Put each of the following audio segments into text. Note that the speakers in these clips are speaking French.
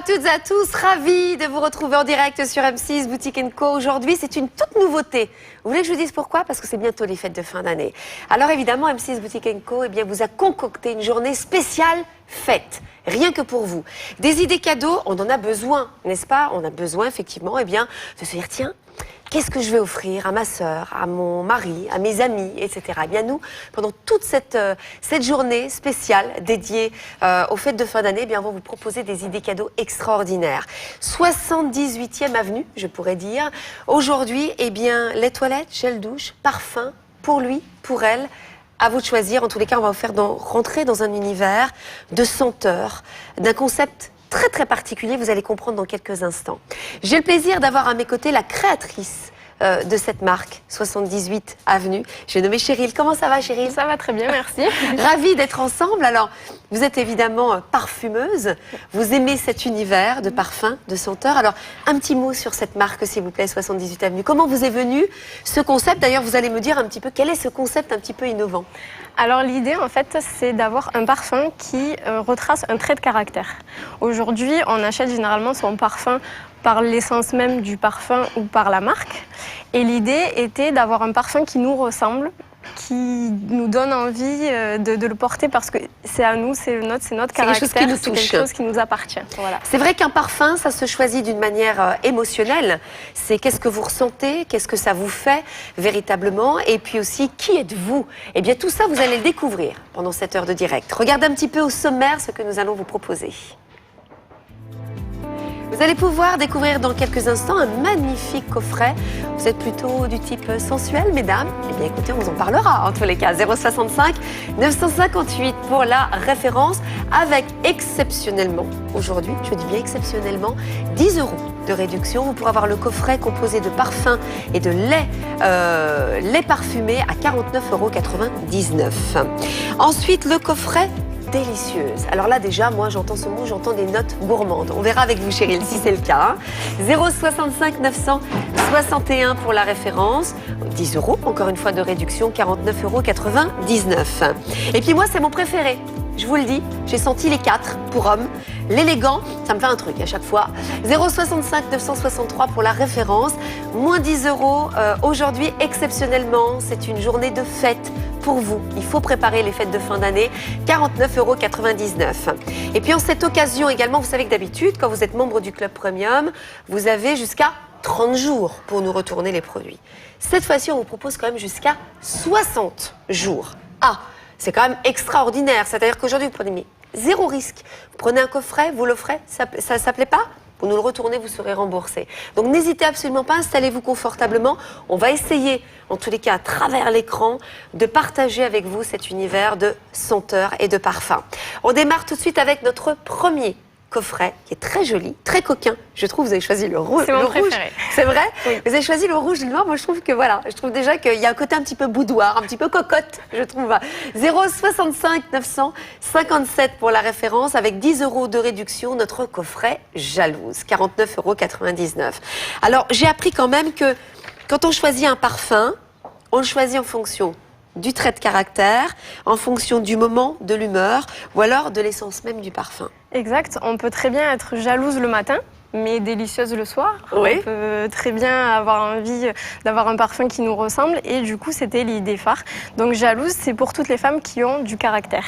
à toutes et à tous, ravie de vous retrouver en direct sur M6 Boutique & Co. Aujourd'hui, c'est une toute nouveauté. Vous voulez que je vous dise pourquoi? Parce que c'est bientôt les fêtes de fin d'année. Alors évidemment, M6 Boutique & Co. Vous a concocté une journée spéciale fête. Rien que pour vous. Des idées cadeaux, on en a besoin, n'est-ce pas? On a besoin effectivement de se dire, tiens, qu'est-ce que je vais offrir à ma sœur, à mon mari, à mes amis, etc. Eh bien nous, pendant toute cette journée spéciale dédiée aux fêtes de fin d'année, eh bien on va vous proposer des idées cadeaux extraordinaires. 78e avenue, je pourrais dire. Aujourd'hui, eh bien les toilettes, gel douche, parfum, pour lui, pour elle. À vous de choisir. En tous les cas, on va vous faire rentrer dans un univers de senteurs, d'un concept très très particulier, vous allez comprendre dans quelques instants. J'ai le plaisir d'avoir à mes côtés la créatrice de cette marque, 78 Avenue. Je vais nommer Cheryl. Comment ça va, Cheryl? Ça va très bien, merci. Ravie d'être ensemble. Alors, vous êtes évidemment parfumeuse. Vous aimez cet univers de parfums, de senteurs. Alors, un petit mot sur cette marque, s'il vous plaît, 78 Avenue. Comment vous est venu ce concept? D'ailleurs, vous allez me dire un petit peu quel est ce concept un petit peu innovant. Alors l'idée en fait c'est d'avoir un parfum qui retrace un trait de caractère. Aujourd'hui on achète généralement son parfum par l'essence même du parfum ou par la marque. Et l'idée était d'avoir un parfum qui nous ressemble, qui nous donne envie de le porter parce que c'est à nous, c'est notre caractère, c'est quelque chose qui nous appartient. Voilà. C'est vrai qu'un parfum, ça se choisit d'une manière émotionnelle. C'est qu'est-ce que vous ressentez, qu'est-ce que ça vous fait véritablement, et puis aussi qui êtes-vous? Eh bien tout ça, vous allez le découvrir pendant cette heure de direct. Regardez un petit peu au sommaire ce que nous allons vous proposer. Vous allez pouvoir découvrir dans quelques instants un magnifique coffret. Vous êtes plutôt du type sensuel, mesdames? Eh bien écoutez, on vous en parlera en tous les cas. 065 958 pour la référence, avec exceptionnellement, aujourd'hui, je dis bien exceptionnellement, 10 € de réduction. Vous pourrez avoir le coffret composé de parfums et de lait parfumé à 49,99 €. Ensuite, le coffret délicieuse. Alors là déjà, moi j'entends ce mot, j'entends des notes gourmandes. On verra avec vous, Cheryl, si c'est le cas. 065 961 pour la référence, 10 €, encore une fois de réduction, 49,99 €. Et puis moi, c'est mon préféré. Je vous le dis, j'ai senti les 4 pour hommes. L'élégant, ça me fait un truc à chaque fois. 065 963 pour la référence. Moins 10 € aujourd'hui, exceptionnellement. C'est une journée de fête pour vous. Il faut préparer les fêtes de fin d'année. 49,99 €. Et puis en cette occasion également, vous savez que d'habitude, quand vous êtes membre du Club Premium, vous avez jusqu'à 30 jours pour nous retourner les produits. Cette fois-ci, on vous propose quand même jusqu'à 60 jours. Ah, c'est quand même extraordinaire. C'est-à-dire qu'aujourd'hui, vous prenez zéro risque. Vous prenez un coffret, vous l'offrez, ça ne plaît pas? Vous nous le retournez, vous serez remboursé. Donc n'hésitez absolument pas, installez-vous confortablement. On va essayer, en tous les cas, à travers l'écran, de partager avec vous cet univers de senteurs et de parfums. On démarre tout de suite avec notre premier coffret, qui est très joli, très coquin. Je trouve que vous avez choisi le rouge. C'est mon préféré. C'est vrai? Oui. Vous avez choisi le rouge et le noir. Moi, je trouve que voilà, je trouve déjà qu'il y a un côté un petit peu boudoir, un petit peu cocotte, je trouve. 065 957 pour la référence, avec 10 € de réduction, notre coffret Jalouse, 49,99 €. Alors, j'ai appris quand même que quand on choisit un parfum, on le choisit en fonction du trait de caractère, en fonction du moment, de l'humeur, ou alors de l'essence même du parfum. Exact, on peut très bien être jalouse le matin, mais délicieuse le soir. Oui. On peut très bien avoir envie d'avoir un parfum qui nous ressemble, et du coup c'était l'idée phare. Donc jalouse, c'est pour toutes les femmes qui ont du caractère,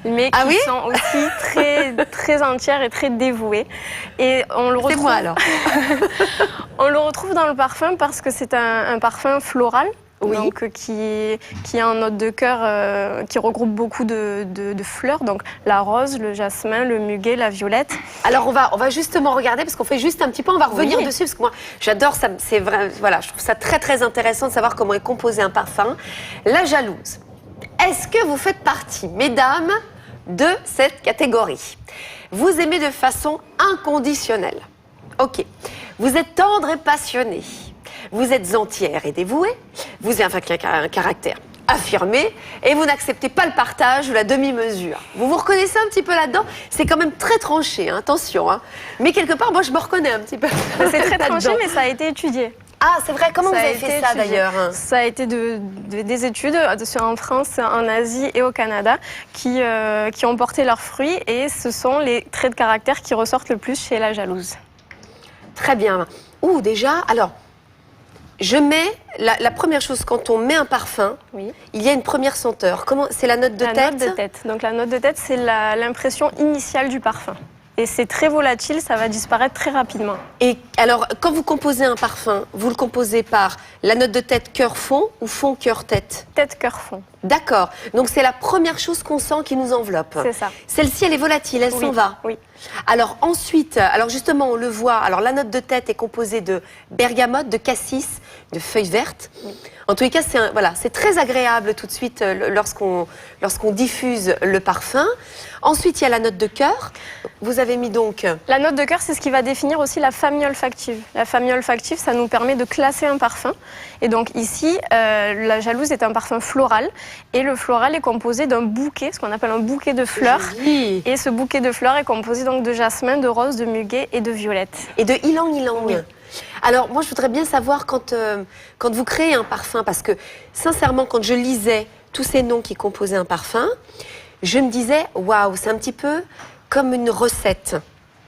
mais qui sont aussi très entières et très dévouées. Et on le retrouve. C'est moi alors. On le retrouve dans le parfum parce que c'est un parfum floral. Oui. Donc, qui a un note de cœur qui regroupe beaucoup de fleurs, donc la rose, le jasmin, le muguet, la violette. Alors on va justement regarder, parce qu'on fait juste un petit peu, on va revenir dessus, parce que moi j'adore ça, c'est vrai, voilà, je trouve ça très très intéressant de savoir comment est composé un parfum. La jalouse, est-ce que vous faites partie, mesdames, de cette catégorie? Vous aimez de façon inconditionnelle. Ok. Vous êtes tendre et passionné. Vous êtes entière et dévouée, vous avez un caractère affirmé et vous n'acceptez pas le partage ou la demi-mesure. Vous vous reconnaissez un petit peu là-dedans? C'est quand même très tranché, hein, attention. Hein. Mais quelque part, moi, je me reconnais un petit peu. C'est très tranché, mais ça a été étudié. Ah, c'est vrai, comment vous Ça a avez fait été ça étudié. d'ailleurs? Ça a été des études en France, en Asie et au Canada qui ont porté leurs fruits et ce sont les traits de caractère qui ressortent le plus chez la jalouse. Très bien. Ouh, déjà, alors, je mets la première chose, quand on met un parfum, Oui. il y a une première senteur. Comment, c'est la note de La tête? note de tête. Donc la note de tête, c'est l'impression initiale du parfum. Et c'est très volatile, ça va disparaître très rapidement. Et alors, quand vous composez un parfum, vous le composez par la note de tête cœur-fond ou fond-cœur-tête? Tête, cœur, fond. D'accord. Donc, c'est la première chose qu'on sent qui nous enveloppe. C'est ça. Celle-ci, elle est volatile, elle s'en va. Oui. Alors, ensuite, alors justement, on le voit. Alors, la note de tête est composée de bergamote, de cassis, de feuilles vertes. Oui. En tous les cas, c'est très agréable tout de suite lorsqu'on diffuse le parfum. Ensuite, il y a la note de cœur. Vous avez mis donc... La note de cœur, c'est ce qui va définir aussi la famille olfactive. La famille olfactive, ça nous permet de classer un parfum. Et donc ici, la jalouse est un parfum floral. Et le floral est composé d'un bouquet, ce qu'on appelle un bouquet de fleurs. Joli. Et ce bouquet de fleurs est composé donc de jasmin, de rose, de muguet et de violette. Et de ylang-ylang. Oui. Alors, moi, je voudrais bien savoir quand vous créez un parfum, parce que, sincèrement, quand je lisais tous ces noms qui composaient un parfum, je me disais, waouh, c'est un petit peu comme une recette.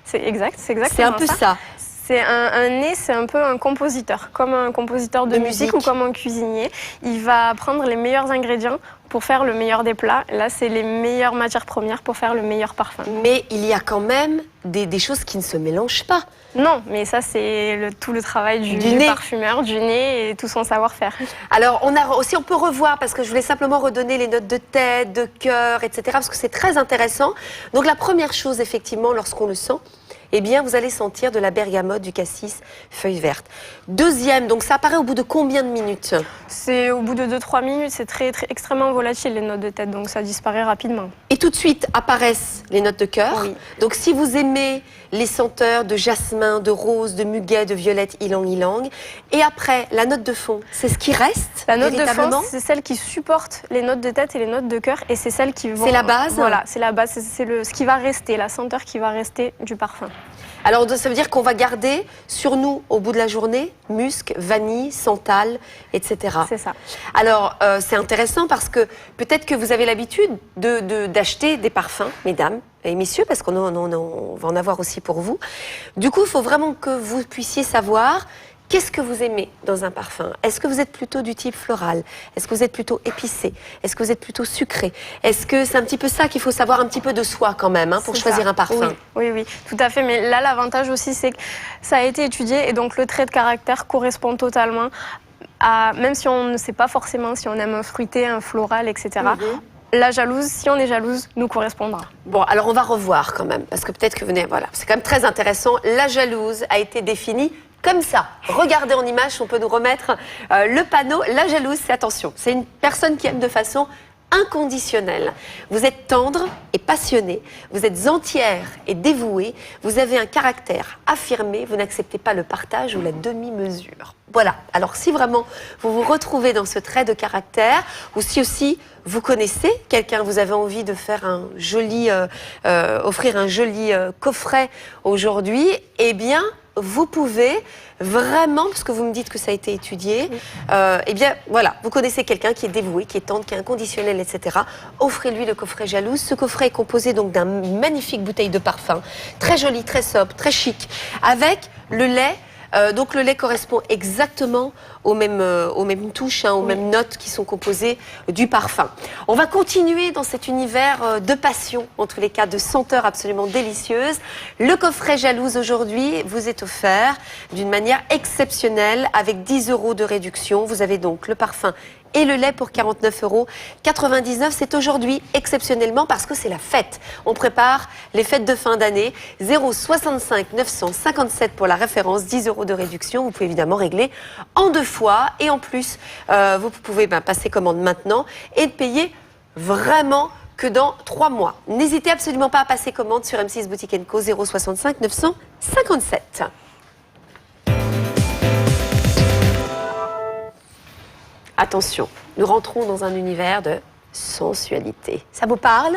C'est exact, c'est exactement C'est un peu ça. C'est un nez, c'est un peu un compositeur, comme un compositeur de musique ou comme un cuisinier. Il va prendre les meilleurs ingrédients pour faire le meilleur des plats. Là, c'est les meilleures matières premières pour faire le meilleur parfum. Mais il y a quand même des choses qui ne se mélangent pas. Non, mais ça, c'est tout le travail du nez. parfumeur, du nez et tout son savoir-faire. Alors, on peut revoir, parce que je voulais simplement redonner les notes de tête, de cœur, etc., parce que c'est très intéressant. Donc, la première chose, effectivement, lorsqu'on le sent, eh bien, vous allez sentir de la bergamote, du cassis, feuilles vertes. Deuxième, donc ça apparaît au bout de combien de minutes? C'est au bout de 2-3 minutes, c'est extrêmement volatile les notes de tête, donc ça disparaît rapidement. Et tout de suite apparaissent les notes de cœur. Oui. Donc, si vous aimez les senteurs de jasmin, de rose, de muguet, de violette, ylang-ylang, et après, la note de fond, c'est ce qui reste? La note de fond, véritablement c'est celle qui supporte les notes de tête et les notes de cœur, et c'est celle qui vont... C'est la base? Voilà, c'est la base, c'est ce qui va rester, la senteur qui va rester du parfum. Alors, ça veut dire qu'on va garder sur nous, au bout de la journée, musc, vanille, santal, etc. C'est ça. Alors, c'est intéressant parce que peut-être que vous avez l'habitude d'acheter des parfums, mesdames et messieurs, parce qu'on va en avoir aussi pour vous. Du coup, il faut vraiment que vous puissiez savoir qu'est-ce que vous aimez dans un parfum. Est-ce que vous êtes plutôt du type floral? Est-ce que vous êtes plutôt épicé? Est-ce que vous êtes plutôt sucré? Est-ce que c'est un petit peu ça qu'il faut savoir un petit peu de soi quand même, hein, pour choisir un parfum? Oui, tout à fait. Mais là, l'avantage aussi, c'est que ça a été étudié et donc le trait de caractère correspond totalement à, même si on ne sait pas forcément si on aime un fruité, un floral, etc. La jalouse, si on est jalouse, nous correspondra. Bon, alors on va revoir quand même, parce que peut-être que voilà, c'est quand même très intéressant. La jalouse a été définie comme ça. Regardez en image, on peut nous remettre le panneau. La jalouse, c'est attention, c'est une personne qui aime de façon inconditionnelle. Vous êtes tendre et passionné, vous êtes entière et dévouée, vous avez un caractère affirmé, vous n'acceptez pas le partage ou la demi-mesure. Voilà, alors si vraiment vous vous retrouvez dans ce trait de caractère, ou si aussi vous connaissez quelqu'un, vous avez envie de faire offrir un joli coffret aujourd'hui, eh bien, vous pouvez vraiment, parce que vous me dites que ça a été étudié, eh bien, voilà, vous connaissez quelqu'un qui est dévoué, qui est tendre, qui est inconditionnel, etc. Offrez-lui le coffret Jalouse. Ce coffret est composé donc d'une magnifique bouteille de parfum, très jolie, très sobre, très chic, avec le lait. Donc le lait correspond exactement aux mêmes touches, aux mêmes notes qui sont composées du parfum. On va continuer dans cet univers de passion, en tous les cas de senteurs absolument délicieuses. Le coffret Jalouse aujourd'hui vous est offert d'une manière exceptionnelle avec 10 € de réduction. Vous avez donc le parfum et le lait pour 49,99 €. C'est aujourd'hui exceptionnellement parce que c'est la fête. On prépare les fêtes de fin d'année. 065 957 pour la référence, 10 € de réduction. Vous pouvez évidemment régler en 2 fois. Et en plus, vous pouvez passer commande maintenant et de payer vraiment que dans 3 mois. N'hésitez absolument pas à passer commande sur M6 Boutique & Co 065 957. Attention, nous rentrons dans un univers de sensualité. Ça vous parle?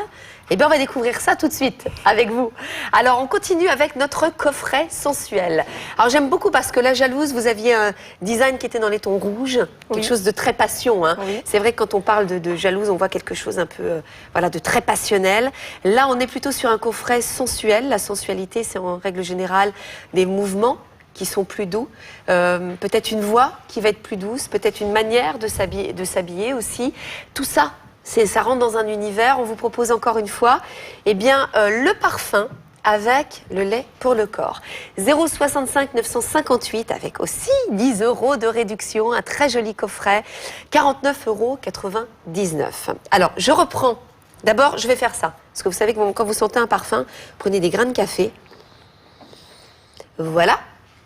Eh bien, on va découvrir ça tout de suite avec vous. Alors, on continue avec notre coffret sensuel. Alors, j'aime beaucoup parce que la jalouse, vous aviez un design qui était dans les tons rouges, quelque chose de très passion. Hein. Oui. C'est vrai que quand on parle de jalouse, on voit quelque chose un peu voilà, de très passionnel. Là, on est plutôt sur un coffret sensuel. La sensualité, c'est en règle générale des mouvements qui sont plus doux, peut-être une voix qui va être plus douce, peut-être une manière de s'habiller aussi. Tout ça, ça rentre dans un univers. On vous propose encore une fois le parfum avec le lait pour le corps. 065 958 avec aussi 10 € de réduction, un très joli coffret, 49,99 €. Alors, je reprends. D'abord, je vais faire ça. Parce que vous savez que quand vous sentez un parfum, prenez des grains de café. Voilà.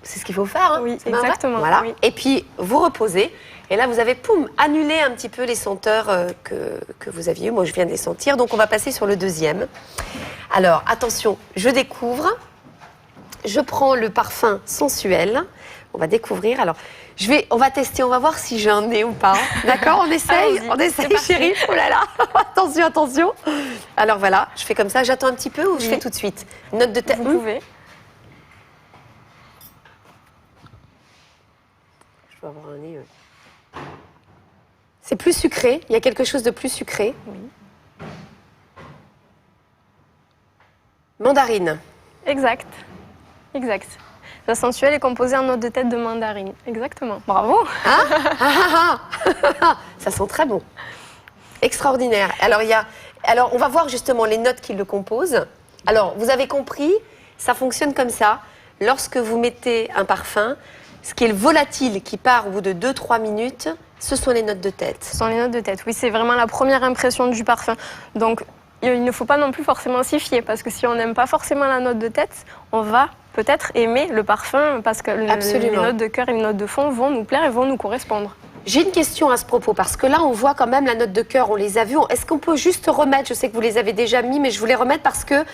C'est ce qu'il faut faire. Hein. Oui, exactement. Voilà. Oui. Et puis, vous reposez. Et là, vous avez, annulé un petit peu les senteurs que vous aviez eues. Moi, je viens de les sentir. Donc, on va passer sur le deuxième. Alors, attention, je découvre. Je prends le parfum sensuel. On va découvrir. Alors, on va tester. On va voir si j'en ai ou pas. D'accord? On essaye. On essaye, chérie. Oh là là. Attention, attention. Alors, voilà. Je fais comme ça. J'attends un petit peu ou je fais tout de suite? Note de tête. Vous pouvez. Je vais avoir un nez. C'est plus sucré. Il y a quelque chose de plus sucré. Oui. Mandarine. Exact. Exact. La sensuelle est composée en notes de tête de mandarine. Exactement. Bravo. Ça sent très bon. Extraordinaire. Alors, on va voir justement les notes qui le composent. Alors, vous avez compris, ça fonctionne comme ça. Lorsque vous mettez un parfum, ce qui est le volatile qui part au bout de 2-3 minutes, ce sont les notes de tête. Ce sont les notes de tête. Oui, c'est vraiment la première impression du parfum. Donc, il ne faut pas non plus forcément s'y fier, parce que si on n'aime pas forcément la note de tête, on va peut-être aimer le parfum, parce que les notes de cœur et les notes de fond vont nous plaire et vont nous correspondre. J'ai une question à ce propos, parce que là, on voit quand même la note de cœur, on les a vues. Est-ce qu'on peut juste remettre? Je sais que vous les avez déjà mis, mais je voulais remettre parce que,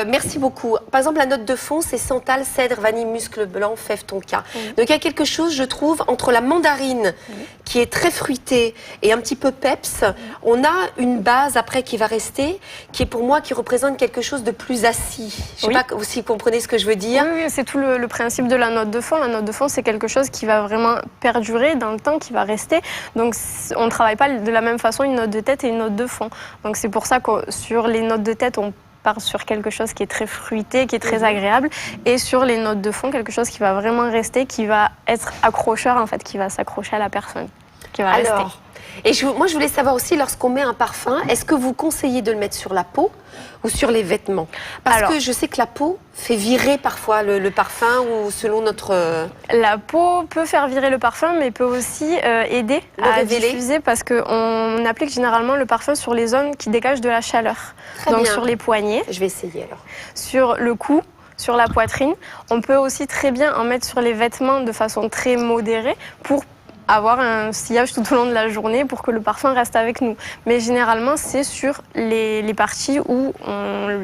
merci beaucoup. Par exemple, la note de fond, c'est santal, cèdre, vanille, muscle blanc, fève, tonka. Donc, il y a quelque chose, je trouve, entre la mandarine, qui est très fruitée, et un petit peu peps. On a une base, après, qui va rester, qui est pour moi, qui représente quelque chose de plus assis. Je sais pas si vous comprenez ce que je veux dire. Oui, c'est tout le principe de la note de fond. La note de fond, c'est quelque chose qui va vraiment perdurer dans le temps, qui va rester. Donc, on ne travaille pas de la même façon une note de tête et une note de fond. Donc, c'est pour ça que sur les notes de tête, on part sur quelque chose qui est très fruité, qui est très agréable. Et sur les notes de fond, quelque chose qui va vraiment rester, qui va être accrocheur, en fait, qui va s'accrocher à la personne, qui va rester. Et moi, je voulais savoir aussi, lorsqu'on met un parfum, est-ce que vous conseillez de le mettre sur la peau ou sur les vêtements? Parce que je sais que la peau fait virer parfois le parfum ou selon notre... La peau peut faire virer le parfum, mais peut aussi aider à diffuser, parce qu'on applique généralement le parfum sur les zones qui dégagent de la chaleur. Donc sur les poignets. Je vais essayer alors. Sur le cou. Sur la poitrine. On peut aussi très bien en mettre sur les vêtements de façon très modérée pour avoir un sillage tout au long de la journée pour que le parfum reste avec nous. Mais généralement, c'est sur les parties où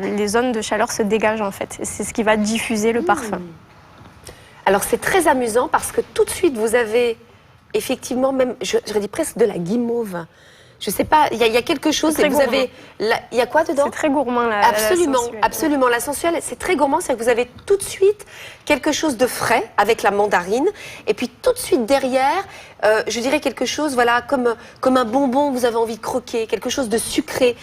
les zones de chaleur se dégagent, en fait. C'est ce qui va diffuser le parfum. Alors, c'est très amusant parce que tout de suite, vous avez effectivement même, j'aurais dit presque de la guimauve. Je sais pas, il y a quelque chose et vous avez... Il y a quoi dedans? C'est très gourmand, absolument, la sensuelle. Absolument, la sensuelle, c'est très gourmand, c'est que vous avez tout de suite quelque chose de frais avec la mandarine et puis tout de suite derrière, je dirais quelque chose, voilà, comme un bonbon, vous avez envie de croquer, quelque chose de sucré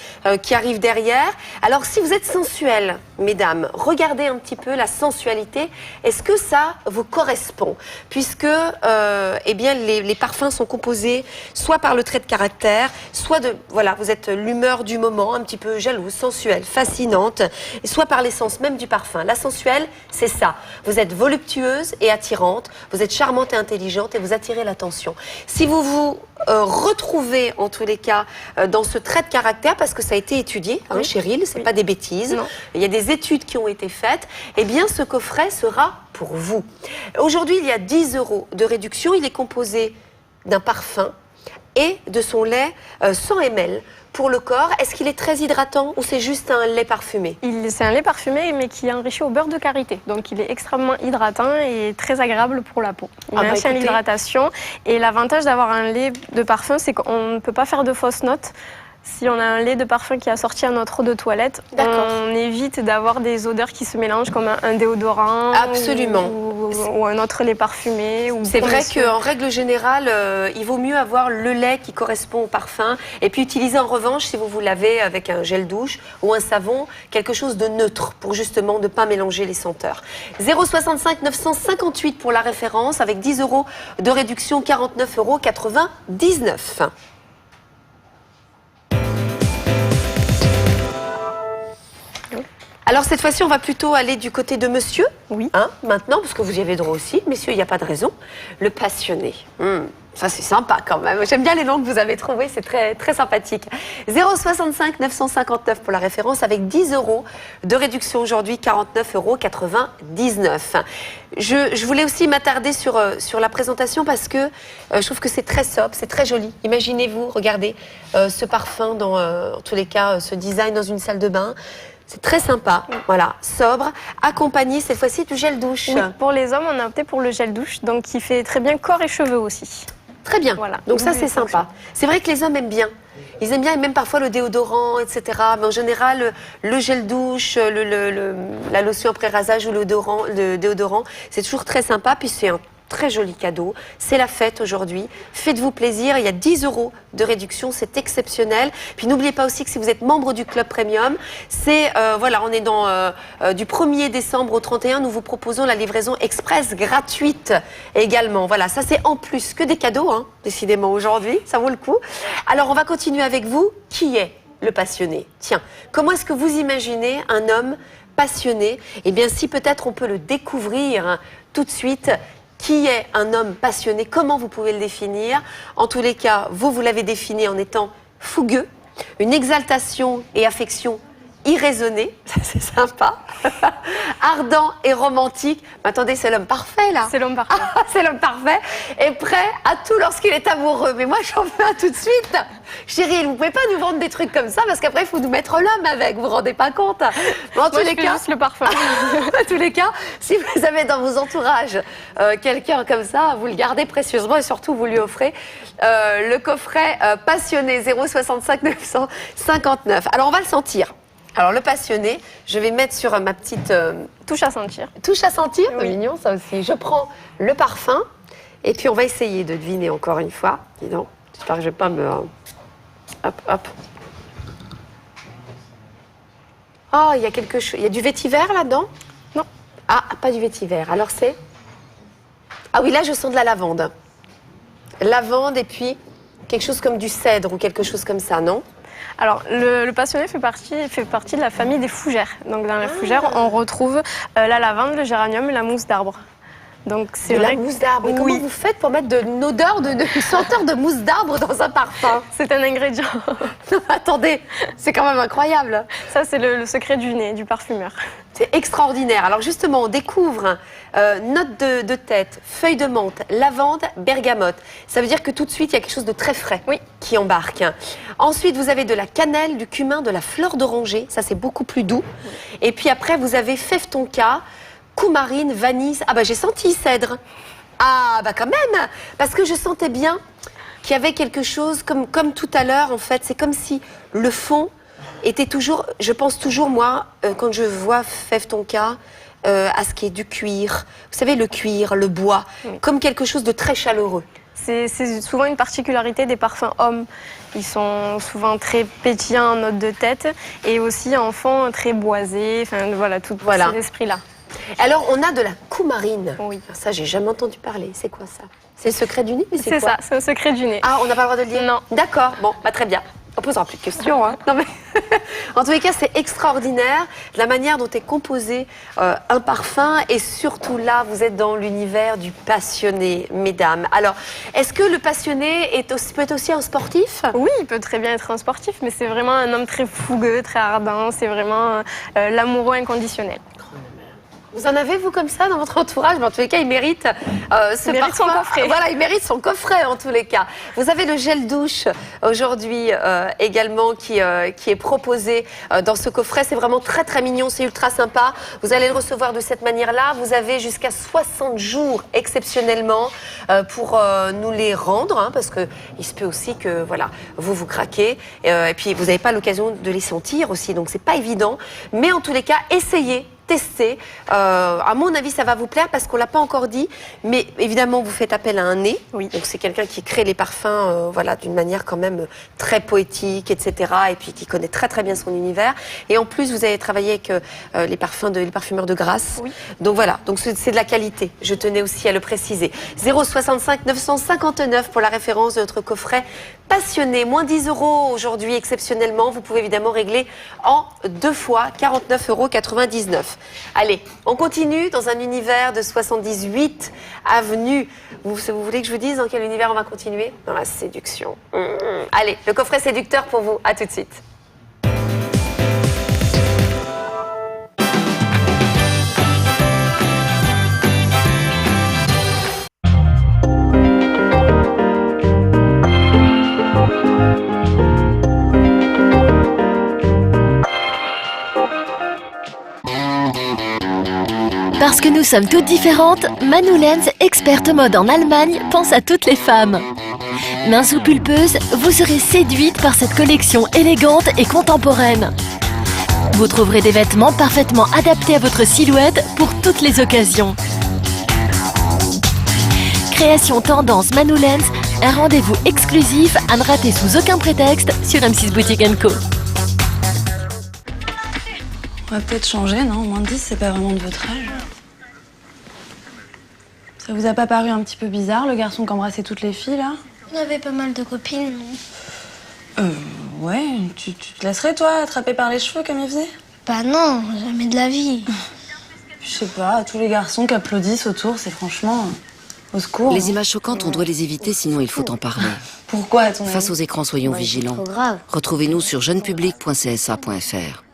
qui arrive derrière. Alors, si vous êtes sensuelle, mesdames, regardez un petit peu la sensualité. Est-ce que ça vous correspond? Puisque, les parfums sont composés soit par le trait de caractère, soit vous êtes l'humeur du moment, un petit peu jalouse, sensuelle, fascinante, et soit par l'essence même du parfum. La sensuelle, c'est ça. Vous êtes voluptueuse et attirante, vous êtes charmante et intelligente et vous attirez l'attention. Si vous vous retrouvez, en tous les cas, dans ce trait de caractère, parce que ça a été étudié, Cheryl, c'est pas des bêtises, il y a des études qui ont été faites, eh bien, ce coffret sera pour vous. Aujourd'hui, il y a 10 € de réduction. Il est composé d'un parfum et de son lait 100 ml pour le corps. Est-ce qu'il est très hydratant ou c'est juste un lait parfumé? C'est un lait parfumé, mais qui est enrichi au beurre de karité. Donc, il est extrêmement hydratant et très agréable pour la peau. Il maintient l'hydratation. Et l'avantage d'avoir un lait de parfum, c'est qu'on ne peut pas faire de fausses notes. Si on a un lait de parfum qui est assorti à notre eau de toilette, on évite d'avoir des odeurs qui se mélangent comme un déodorant. Absolument. Ou un autre lait parfumé. C'est vrai qu'en règle générale, il vaut mieux avoir le lait qui correspond au parfum et puis utiliser en revanche, si vous vous lavez avec un gel douche ou un savon, quelque chose de neutre pour justement ne pas mélanger les senteurs. 065 958 pour la référence avec 10 € de réduction, 49,99 €. Alors cette fois-ci, on va plutôt aller du côté de monsieur. Oui. Maintenant, parce que vous y avez droit aussi. Messieurs, il n'y a pas de raison. Le passionné. Ça, c'est sympa quand même. J'aime bien les noms que vous avez trouvés. C'est très, très sympathique. 065 959 pour la référence avec 10 € de réduction aujourd'hui, 49,99 €. Je voulais aussi m'attarder sur la présentation parce que je trouve que c'est très sobre, c'est très joli. Imaginez-vous, regardez ce parfum, en tous les cas, ce design dans une salle de bain. C'est très sympa, voilà, sobre, accompagné cette fois-ci du gel douche. Oui, pour les hommes, on a opté pour le gel douche, donc qui fait très bien corps et cheveux aussi. Très bien, voilà. Donc ça c'est sympa. C'est vrai que les hommes aiment bien. Ils aiment bien, et même parfois le déodorant, etc. Mais en général, le gel douche, la lotion après rasage ou le déodorant, c'est toujours très sympa. Puis c'est un très joli cadeau. C'est la fête aujourd'hui. Faites-vous plaisir. Il y a 10 € de réduction. C'est exceptionnel. Puis n'oubliez pas aussi que si vous êtes membre du Club Premium, voilà, on est du 1er décembre au 31. Nous vous proposons la livraison express gratuite également. Voilà, ça c'est en plus que des cadeaux, décidément aujourd'hui. Ça vaut le coup. Alors on va continuer avec vous. Qui est le passionné? Tiens, comment est-ce que vous imaginez un homme passionné? Eh bien, si peut-être on peut le découvrir tout de suite. Qui est un homme passionné? Comment vous pouvez le définir? En tous les cas, vous l'avez défini en étant fougueux, une exaltation et affection irraisonnée, c'est sympa, ardent et romantique. Mais attendez, c'est l'homme parfait là. C'est l'homme parfait. C'est l'homme parfait et prêt à tout lorsqu'il est amoureux. Mais moi, j'en veux un tout de suite. Chérie, vous pouvez pas nous vendre des trucs comme ça parce qu'après, il faut nous mettre l'homme avec. Vous vous rendez pas compte? Mais en tous les cas, juste le parfum. En tous les cas, si vous avez dans vos entourages quelqu'un comme ça, vous le gardez précieusement et surtout vous lui offrez le coffret passionné 065 959. Alors on va le sentir. Alors le passionné, je vais mettre sur ma petite touche à sentir. Touche à sentir, oui. Mignon ça aussi. Je prends le parfum et puis on va essayer de deviner encore une fois. Dis donc, j'espère que je vais pas me... Hop, hop. Oh, il y a quelque chose. Il y a du vétiver là-dedans? Non. Ah, pas du vétiver. Alors c'est... Ah oui, là je sens de la lavande. Lavande et puis quelque chose comme du cèdre ou quelque chose comme ça, non? Alors, le passionné fait partie de la famille des fougères. Donc, dans les fougères, on retrouve la lavande, le géranium et la mousse d'arbre. Donc, c'est la mousse d'arbre. Et comment vous faites pour mettre une odeur, une senteur de mousse d'arbre dans un parfum? C'est un ingrédient. Non, attendez, c'est quand même incroyable. Ça, c'est le secret du nez, du parfumeur. C'est extraordinaire. Alors justement, on découvre notes de tête, feuilles de menthe, lavande, bergamote. Ça veut dire que tout de suite, il y a quelque chose de très frais qui embarque. Ensuite, vous avez de la cannelle, du cumin, de la fleur d'oranger. Ça, c'est beaucoup plus doux. Et puis après, vous avez fève tonka, coumarine, vanille. Ah bah j'ai senti cèdre. Ah bah quand même, parce que je sentais bien qu'il y avait quelque chose comme tout à l'heure en fait. C'est comme si le fond était toujours, je pense toujours moi, quand je vois fève tonka, à ce qui est du cuir. Vous savez le cuir, le bois, comme quelque chose de très chaleureux. C'est souvent une particularité des parfums hommes. Ils sont souvent très pétillants en notes de tête et aussi en fond très boisés. Enfin voilà, tout cet esprit-là. Alors, on a de la coumarine. Oui. Ça, j'ai jamais entendu parler. C'est quoi ça? C'est le secret du nez? C'est ça, c'est le secret du nez. Ah, on n'a pas le droit de le dire? Non. D'accord, bon, bah, très bien. On posera plus de questions. Non, mais en tous les cas, c'est extraordinaire la manière dont est composé un parfum. Et surtout là, vous êtes dans l'univers du passionné, mesdames. Alors, est-ce que le passionné peut être aussi un sportif? Oui, il peut très bien être un sportif, mais c'est vraiment un homme très fougueux, très ardent. C'est vraiment l'amoureux inconditionnel. Vous en avez, vous, comme ça, dans votre entourage? En tous les cas, il mérite ce mérite parfum. son coffret. Voilà, il mérite son coffret, en tous les cas. Vous avez le gel douche, aujourd'hui, également, qui est proposé dans ce coffret. C'est vraiment très, très mignon. C'est ultra sympa. Vous allez le recevoir de cette manière-là. Vous avez jusqu'à 60 jours, exceptionnellement, pour nous les rendre, hein, parce que il se peut aussi que, voilà, vous craquez. Et puis, vous n'avez pas l'occasion de les sentir aussi. Donc, c'est pas évident. Mais en tous les cas, essayez. Tester. À mon avis, ça va vous plaire parce qu'on l'a pas encore dit, mais évidemment, vous faites appel à un nez. Oui. Donc, c'est quelqu'un qui crée les parfums, voilà, d'une manière quand même très poétique, etc. Et puis qui connaît très très bien son univers. Et en plus, vous avez travaillé avec les parfumeurs de Grasse. Oui. Donc voilà. Donc c'est de la qualité. Je tenais aussi à le préciser. 065 959 pour la référence de notre coffret passionné. Moins 10 € aujourd'hui exceptionnellement. Vous pouvez évidemment régler en 2 fois 49,99 €. Allez, on continue dans un univers de 78 avenues. Vous voulez que je vous dise dans quel univers on va continuer? Dans la séduction. Allez, le coffret séducteur pour vous. À tout de suite. Parce que nous sommes toutes différentes, Manu Lenz, experte mode en Allemagne, pense à toutes les femmes. Mince ou pulpeuse, vous serez séduite par cette collection élégante et contemporaine. Vous trouverez des vêtements parfaitement adaptés à votre silhouette pour toutes les occasions. Création tendance Manu Lenz, un rendez-vous exclusif à ne rater sous aucun prétexte sur M6 Boutique & Co. On va peut-être changer, non? Moins de 10, c'est pas vraiment de votre âge. Ça vous a pas paru un petit peu bizarre, le garçon qui embrassait toutes les filles, là? On avait pas mal de copines, non? Ouais, tu te laisserais, toi, attraper par les cheveux comme il faisait? Bah non, jamais de la vie. Je sais pas, tous les garçons qui applaudissent autour, c'est franchement... au secours. Les images choquantes, on doit les éviter, sinon il faut en parler. Pourquoi, à ton avis? Face aux écrans, soyons Ouais, c'est vigilants. trop grave. Retrouvez-nous sur jeunepublic.csa.fr.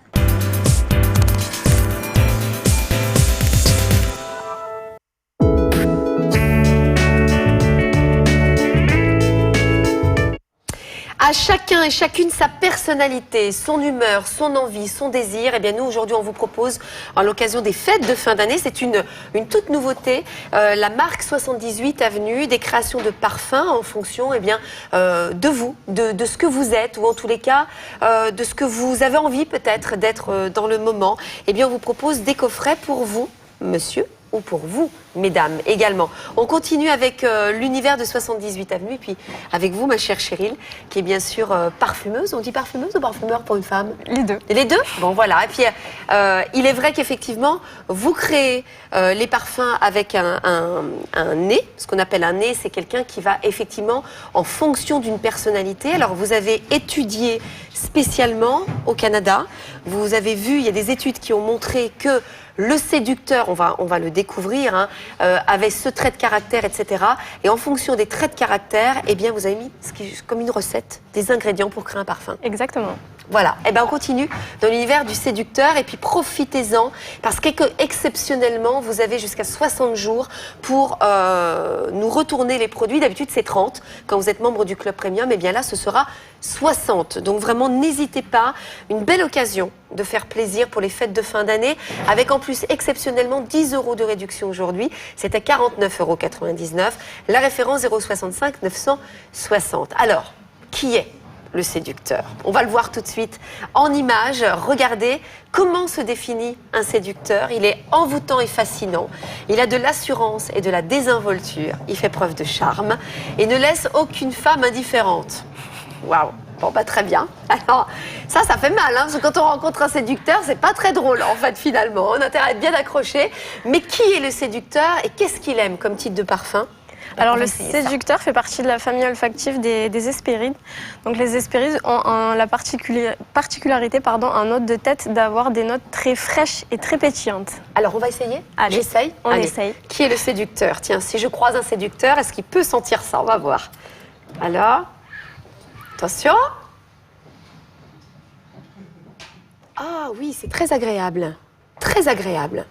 À chacun et chacune sa personnalité, son humeur, son envie, son désir. Et bien nous aujourd'hui on vous propose à l'occasion des fêtes de fin d'année, c'est une toute nouveauté, la marque 78 Avenue, des créations de parfums en fonction de vous, de ce que vous êtes ou en tous les cas de ce que vous avez envie peut-être d'être dans le moment. Et bien on vous propose des coffrets pour vous, monsieur, ou pour vous, mesdames, également. On continue avec l'univers de 78 Avenue, et puis avec vous, ma chère Cheryl, qui est bien sûr parfumeuse. On dit parfumeuse ou parfumeur pour une femme? Les deux. Les deux? Bon, voilà. Et puis, il est vrai qu'effectivement, vous créez les parfums avec un nez. Ce qu'on appelle un nez, c'est quelqu'un qui va effectivement, en fonction d'une personnalité. Alors, vous avez étudié spécialement au Canada. Vous avez vu, il y a des études qui ont montré que le séducteur, on va le découvrir, hein, avait ce trait de caractère, etc. Et en fonction des traits de caractère, eh bien, vous avez mis comme une recette, des ingrédients pour créer un parfum. Exactement. Voilà, et ben on continue dans l'univers du séducteur et puis profitez-en parce qu'exceptionnellement vous avez jusqu'à 60 jours pour nous retourner les produits. D'habitude c'est 30 quand vous êtes membre du club premium, et bien là ce sera 60. Donc vraiment n'hésitez pas, une belle occasion de faire plaisir pour les fêtes de fin d'année avec en plus exceptionnellement 10 € de réduction aujourd'hui. C'est à 49,99 €. La référence 065 960. Alors, qui est le séducteur? On va le voir tout de suite en images. Regardez comment se définit un séducteur. Il est envoûtant et fascinant. Il a de l'assurance et de la désinvolture. Il fait preuve de charme et ne laisse aucune femme indifférente. Waouh! Bon, bah très bien. Alors, ça fait mal, hein, parce que quand on rencontre un séducteur, c'est pas très drôle, en fait, finalement. On a intérêt à être bien accroché. Mais qui est le séducteur et qu'est-ce qu'il aime comme type de parfum? Alors le séducteur fait partie de la famille olfactive des Hespérides. Donc les Hespérides ont la particularité, un note de tête d'avoir des notes très fraîches et très pétillantes. Alors on va essayer? Allez, j'essaye. On essaye. Qui est le séducteur? Tiens, si je croise un séducteur, est-ce qu'il peut sentir ça? On va voir. Alors, attention. Ah oui, c'est très agréable. Très agréable.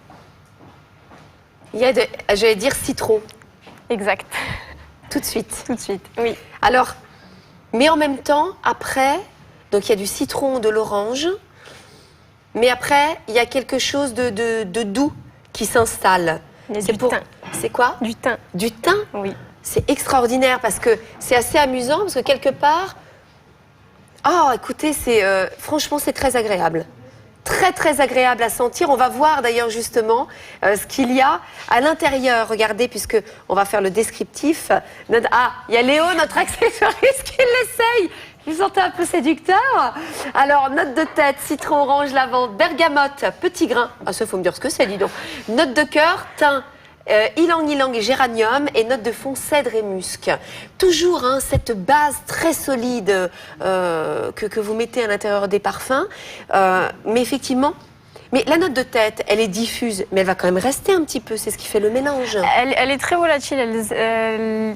Il y a j'allais dire citron, Exact. tout de suite. Tout de suite. Oui. Alors, mais en même temps, après, donc il y a du citron, de l'orange, mais après, il y a quelque chose de doux qui s'installe. Il y a du thym. C'est quoi? Du thym. Du thym? Oui. C'est extraordinaire parce que c'est assez amusant parce que quelque part, oh, écoutez, franchement, c'est très agréable. Très, très agréable à sentir. On va voir d'ailleurs justement ce qu'il y a à l'intérieur. Regardez, puisque on va faire le descriptif. Ah, il y a Léo, notre accessoiriste, qui l'essaye. Vous sentez un peu séducteur? Alors, note de tête, citron, orange, lavande, bergamote, petit grain. Ah, ça, faut me dire ce que c'est, dis donc. Note de cœur, thym. Ylang-ylang et géranium et note de fond cèdre et musc. Toujours cette base très solide que vous mettez à l'intérieur des parfums. Mais effectivement, la note de tête, elle est diffuse, mais elle va quand même rester un petit peu. C'est ce qui fait le mélange. Elle est très volatile.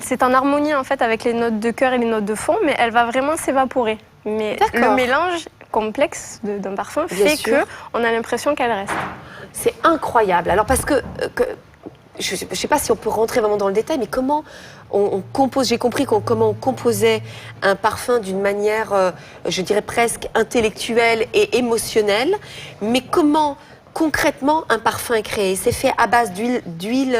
C'est en harmonie en fait avec les notes de cœur et les notes de fond, mais elle va vraiment s'évaporer. Mais le mélange complexe d'un parfum fait qu'on a l'impression qu'elle reste. C'est incroyable. Alors parce que je ne sais pas si on peut rentrer vraiment dans le détail, mais comment on compose, j'ai compris comment on composait un parfum d'une manière, je dirais presque intellectuelle et émotionnelle, mais comment concrètement un parfum est créé? C'est fait à base d'huile,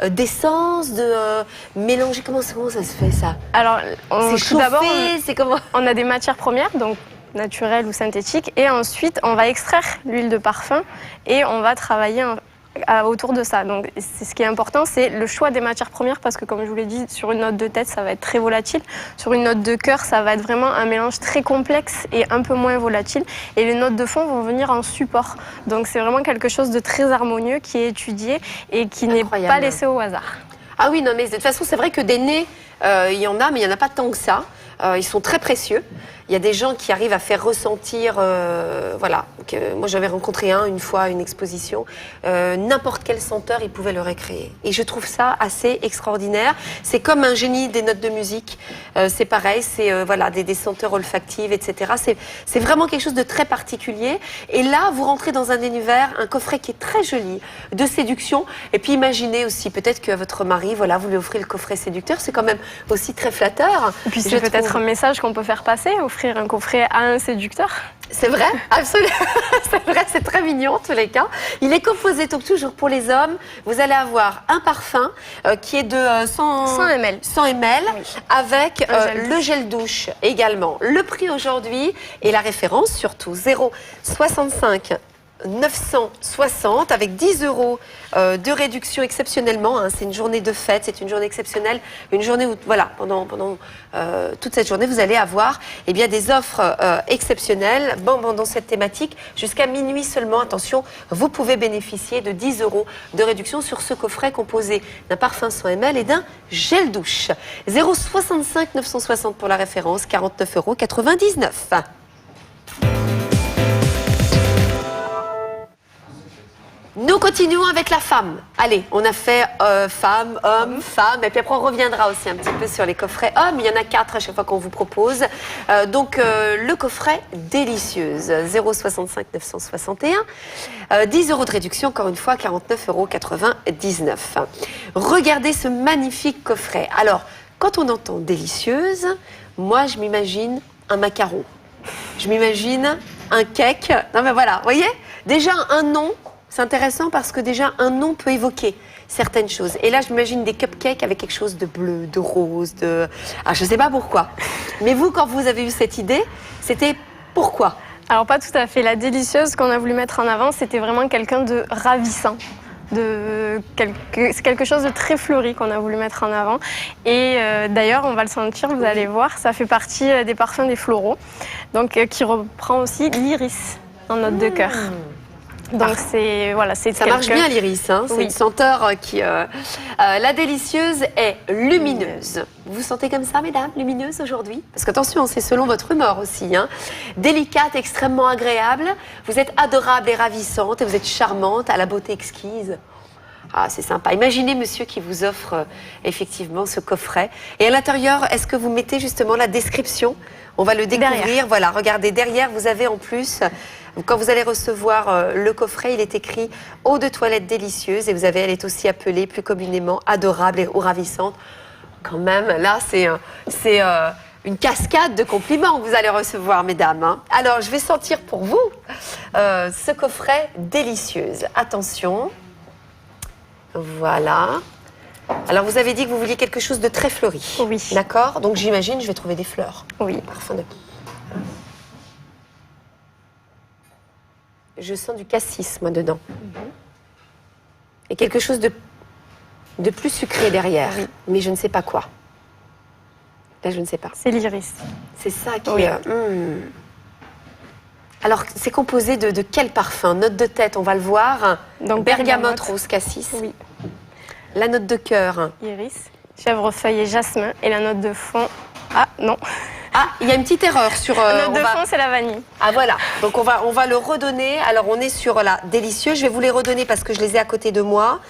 d'essence, de mélanger, comment ça se fait ça? Alors, c'est chauffé, c'est comment? On a des matières premières, donc naturelles ou synthétiques, et ensuite on va extraire l'huile de parfum et on va travailler autour de ça. Donc, ce qui est important, c'est le choix des matières premières parce que, comme je vous l'ai dit, sur une note de tête, ça va être très volatile. Sur une note de cœur, ça va être vraiment un mélange très complexe et un peu moins volatile. Et les notes de fond vont venir en support. Donc, c'est vraiment quelque chose de très harmonieux qui est étudié et qui n'est pas laissé au hasard. Ah oui, non, mais de toute façon, c'est vrai que des nez, il y en a, mais il n'y en a pas tant que ça. Ils sont très précieux. Il y a des gens qui arrivent à faire ressentir, voilà. Moi, j'avais rencontré une fois à une exposition, n'importe quelle senteur, il pouvait le recréer. Et je trouve ça assez extraordinaire. C'est comme un génie des notes de musique. C'est pareil, c'est voilà, des senteurs olfactives, etc. C'est vraiment quelque chose de très particulier. Et là, vous rentrez dans un univers, un coffret qui est très joli, de séduction. Et puis, imaginez aussi, peut-être que votre mari, voilà, vous lui offrez le coffret séducteur. C'est quand même aussi très flatteur. Et puis, c'est peut-être un message qu'on peut faire passer, offrir un coffret à un séducteur. C'est vrai, absolument. C'est vrai, c'est très mignon en tous les cas. Il est composé donc toujours pour les hommes. Vous allez avoir un parfum qui est de 100 ml, oui, avec le gel douche également. Le prix aujourd'hui et la référence surtout 0,65 960 avec 10 € de réduction exceptionnellement. C'est une journée de fête, c'est une journée exceptionnelle, une journée où voilà, pendant toute cette journée, vous allez avoir des offres exceptionnelles dans cette thématique. Jusqu'à minuit seulement, attention, vous pouvez bénéficier de 10 € de réduction sur ce coffret composé d'un parfum 100 ml et d'un gel douche. 0,65 960 pour la référence, 49,99 €. Nous continuons avec la femme. Allez, on a fait femme, homme, femme, et puis après on reviendra aussi un petit peu sur les coffrets hommes. Il y en a 4 à chaque fois qu'on vous propose. Donc le coffret délicieuse, 0,65 961, 10 € de réduction, encore une fois, 49,99 €. Regardez ce magnifique coffret. Alors, quand on entend délicieuse, moi je m'imagine un macaron. Je m'imagine un cake. Non mais voilà, vous voyez, déjà un nom. C'est intéressant parce que déjà, un nom peut évoquer certaines choses. Et là, je m'imagine des cupcakes avec quelque chose de bleu, de rose, Ah, je ne sais pas pourquoi. Mais vous, quand vous avez eu cette idée, c'était pourquoi? Alors, pas tout à fait. La délicieuse qu'on a voulu mettre en avant, c'était vraiment quelqu'un de ravissant. C'est quelque chose de très fleuri qu'on a voulu mettre en avant. Et d'ailleurs, on va le sentir, vous allez voir, ça fait partie des parfums des floraux. Donc, qui reprend aussi l'iris en note de cœur. Donc ça marche bien l'iris, c'est une senteur qui... la délicieuse est lumineuse. Vous vous sentez comme ça, mesdames, lumineuse aujourd'hui? Parce qu'attention, c'est selon votre humeur aussi. Délicate, extrêmement agréable. Vous êtes adorable et ravissante et vous êtes charmante, à la beauté exquise. Ah, c'est sympa. Imaginez monsieur qui vous offre effectivement ce coffret. Et à l'intérieur, est-ce que vous mettez justement la description? On va le découvrir. Voilà, regardez, derrière, vous avez en plus, quand vous allez recevoir le coffret, il est écrit « Eau de toilette délicieuse » et vous avez, elle est aussi appelée plus communément « Adorable » et « Eau ravissante ». Quand même, là, c'est une cascade de compliments que vous allez recevoir, mesdames. Hein. Alors, je vais sentir pour vous ce coffret délicieuse. Attention. Voilà. Alors, vous avez dit que vous vouliez quelque chose de très fleuri. Oui. D'accord. Donc, j'imagine, je vais trouver des fleurs. Oui. Parfum de... Je sens du cassis, moi, dedans. Et quelque chose de plus sucré derrière. Oui. Mais je ne sais pas quoi. Là, je ne sais pas. C'est l'iris. C'est ça qui... Oui. Alors, c'est composé de quel parfum? Note de tête, on va le voir. Donc, Bergamote, rose, cassis. Oui. La note de cœur. Iris, chèvrefeuille et jasmin. Et la note de fond... Ah, non. Ah, il y a une petite erreur sur... La note de fond, c'est la vanille. Ah, voilà. Donc, on va le redonner. Alors, on est sur la délicieuse. Je vais vous les redonner parce que je les ai à côté de moi.